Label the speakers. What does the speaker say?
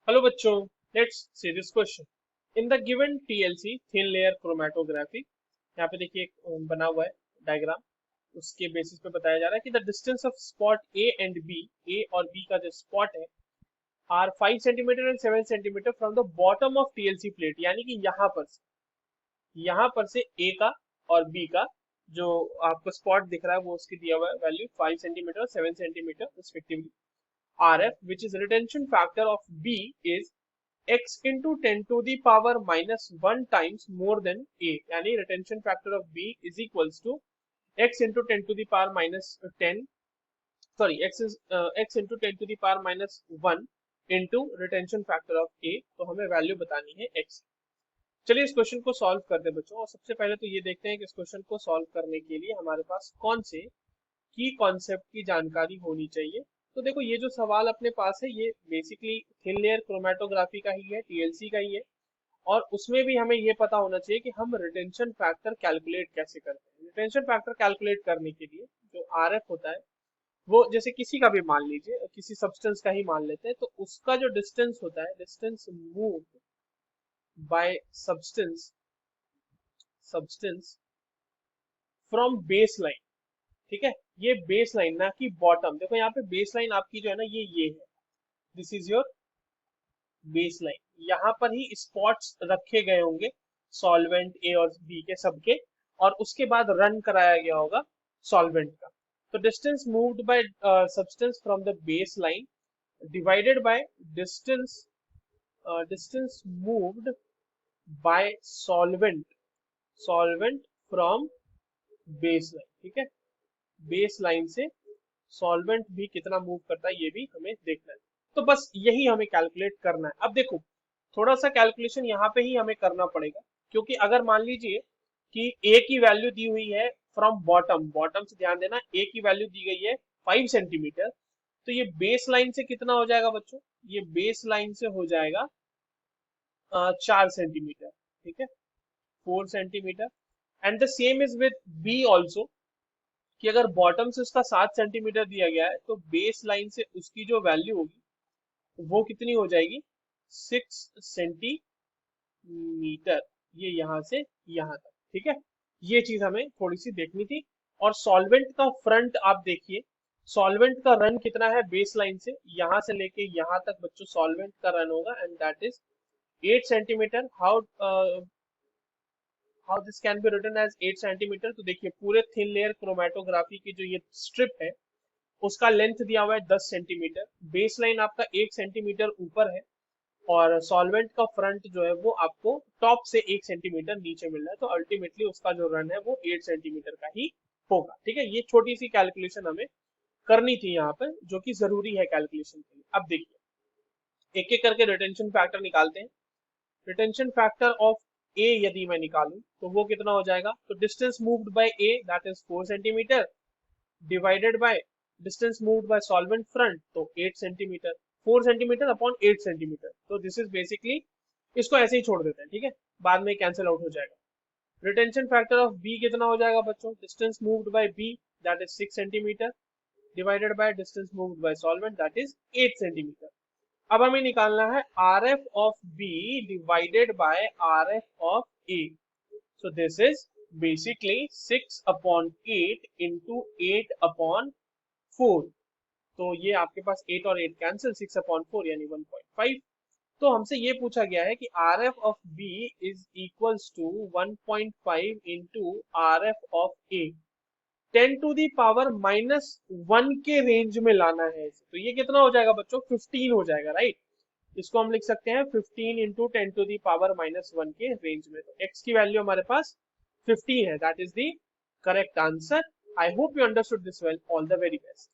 Speaker 1: Hello बच्चों, let's see this question. In the given TLC thin layer chromatography, यहाँ पे देखिए एक बना हुआ है डायग्राम। उसके बेसिस पे बताया जा रहा है कि the distance of spot A and B, A और बी का जो स्पॉट है, are 5 centimetre and 7 centimetre from the bottom of TLC plate. यानी कि यहाँ पर से ए का और बी का जो आपको स्पॉट दिख रहा है वो उसकी दिया हुआ है वैल्यू 5 सेंटीमीटर और 7 centimetre respectively. RF, which is retention factor of B, is x into 10 to the power minus 1 times more than A. यानी retention factor of B is equals to x into 10 to the power minus 10, sorry, x into 10 to the power minus 1 into retention factor of A. तो हमें value बतानी है x। चलिए इस question को solve करते हैं बच्चों। और सबसे पहले तो ये देखते हैं कि इस क्वेश्चन को सॉल्व करने के लिए हमारे पास कौन से की कॉन्सेप्ट की जानकारी होनी चाहिए। तो देखो, ये जो सवाल अपने पास है ये बेसिकली थिन लेयर क्रोमेटोग्राफी का ही है, टीएलसी का ही है। और उसमें भी हमें ये पता होना चाहिए कि हम रिटेंशन फैक्टर कैलकुलेट कैसे करते हैं। रिटेंशन फैक्टर कैलकुलेट करने के लिए जो आरएफ होता है वो जैसे किसी का भी मान लीजिए, किसी सब्सटेंस का ही मान लेते हैं, तो उसका जो डिस्टेंस होता है, distance move by substance substance from base line. ठीक है, ये बेस लाइन ना कि बॉटम। देखो यहाँ पे बेस लाइन आपकी जो है ना ये है, this is your base line. यहाँ पर ही स्पॉट्स रखे गए होंगे सॉल्वेंट ए और बी के सबके, और उसके बाद रन कराया गया होगा सॉल्वेंट का। तो distance moved bye substance from the base line divided by distance distance moved by solvent solvent from base line. ठीक है, बेस लाइन से सॉल्वेंट भी कितना मूव करता है ये भी हमें देखना है। तो बस यही हमें कैलकुलेट करना है। अब देखो, थोड़ा सा कैलकुलेशन यहाँ पे ही हमें करना पड़ेगा, क्योंकि अगर मान लीजिए कि ए की वैल्यू दी हुई है फ्रॉम बॉटम, बॉटम से ध्यान देना, ए की वैल्यू दी गई है 5 सेंटीमीटर, तो ये बेस लाइन से कितना हो जाएगा बच्चों? ये बेस लाइन से हो जाएगा 4 सेंटीमीटर। ठीक है, 4 centimetre. And the same is with B also, कि अगर बॉटम से उसका 7 सेंटीमीटर दिया गया है तो बेस लाइन से उसकी जो वैल्यू होगी वो कितनी हो जाएगी? 6 सेंटीमीटर। ये यहाँ से यहाँ तक। ठीक है, ये चीज हमें थोड़ी सी देखनी थी। और सॉल्वेंट का फ्रंट आप देखिए, सॉल्वेंट का रन कितना है बेस लाइन से, यहाँ से लेके यहाँ तक बच्चों सॉल्वेंट का रन होगा, and that is 8 centimetre. How this can be written as 8 centimetre? तो देखिए, पूरे थिन लेयर क्रोमेटोग्राफी की जो ये स्ट्रिप है उसका लेंथ दिया हुआ है 10 सेंटीमीटर। बेस लाइन आपका 1 सेंटीमीटर ऊपर है, और सॉल्वेंट का फ्रंट जो है वो आपको टॉप से 1 सेंटीमीटर नीचे मिल रहा है। तो अल्टीमेटली उसका जो रन है वो 8 सेंटीमीटर का ही होगा। ठीक है, ये छोटी सी कैलकुलेशन हमें करनी थी यहाँ पर, जो कि जरूरी है कैलकुलेशन के लिए। अब देखिए, एक एक करके रिटेंशन फैक्टर निकालते हैं। रिटेंशन फैक्टर ऑफ ए यदि मैं निकालूं तो वो कितना हो जाएगा? तो distance moved bye A, that is 4 centimetre, divided by distance moved by solvent front, तो 8 सेंटीमीटर। 4 centimetre upon 8 centimetre. तो दिस इज बेसिकली, इसको ऐसे ही छोड़ देते हैं। ठीक है, बाद में कैंसिल आउट हो जाएगा। रिटेंशन फैक्टर ऑफ बी कितना हो जाएगा बच्चों? Distance moved by B, that is 6 centimetre, divided by distance moved by solvent, that is 8 centimetre. अब हमें निकालना है R F of B divided by R F of A. So this is basically 6/8 into 8/4। तो ये आपके पास 8 और 8 cancel, 6/4 यानी 1.5। तो हमसे ये पूछा गया है कि R F of B is equals to 1.5 into R F of A, 10 to the power -1 के रेंज में लाना है इसे। तो ये कितना हो जाएगा बच्चों? 15 हो जाएगा, राइट। इसको हम लिख सकते हैं 15 इंटू 10 to the power -1 के रेंज में। तो x की वैल्यू हमारे पास 15 है, that is the correct answer. I hope you understood this well. All the very best.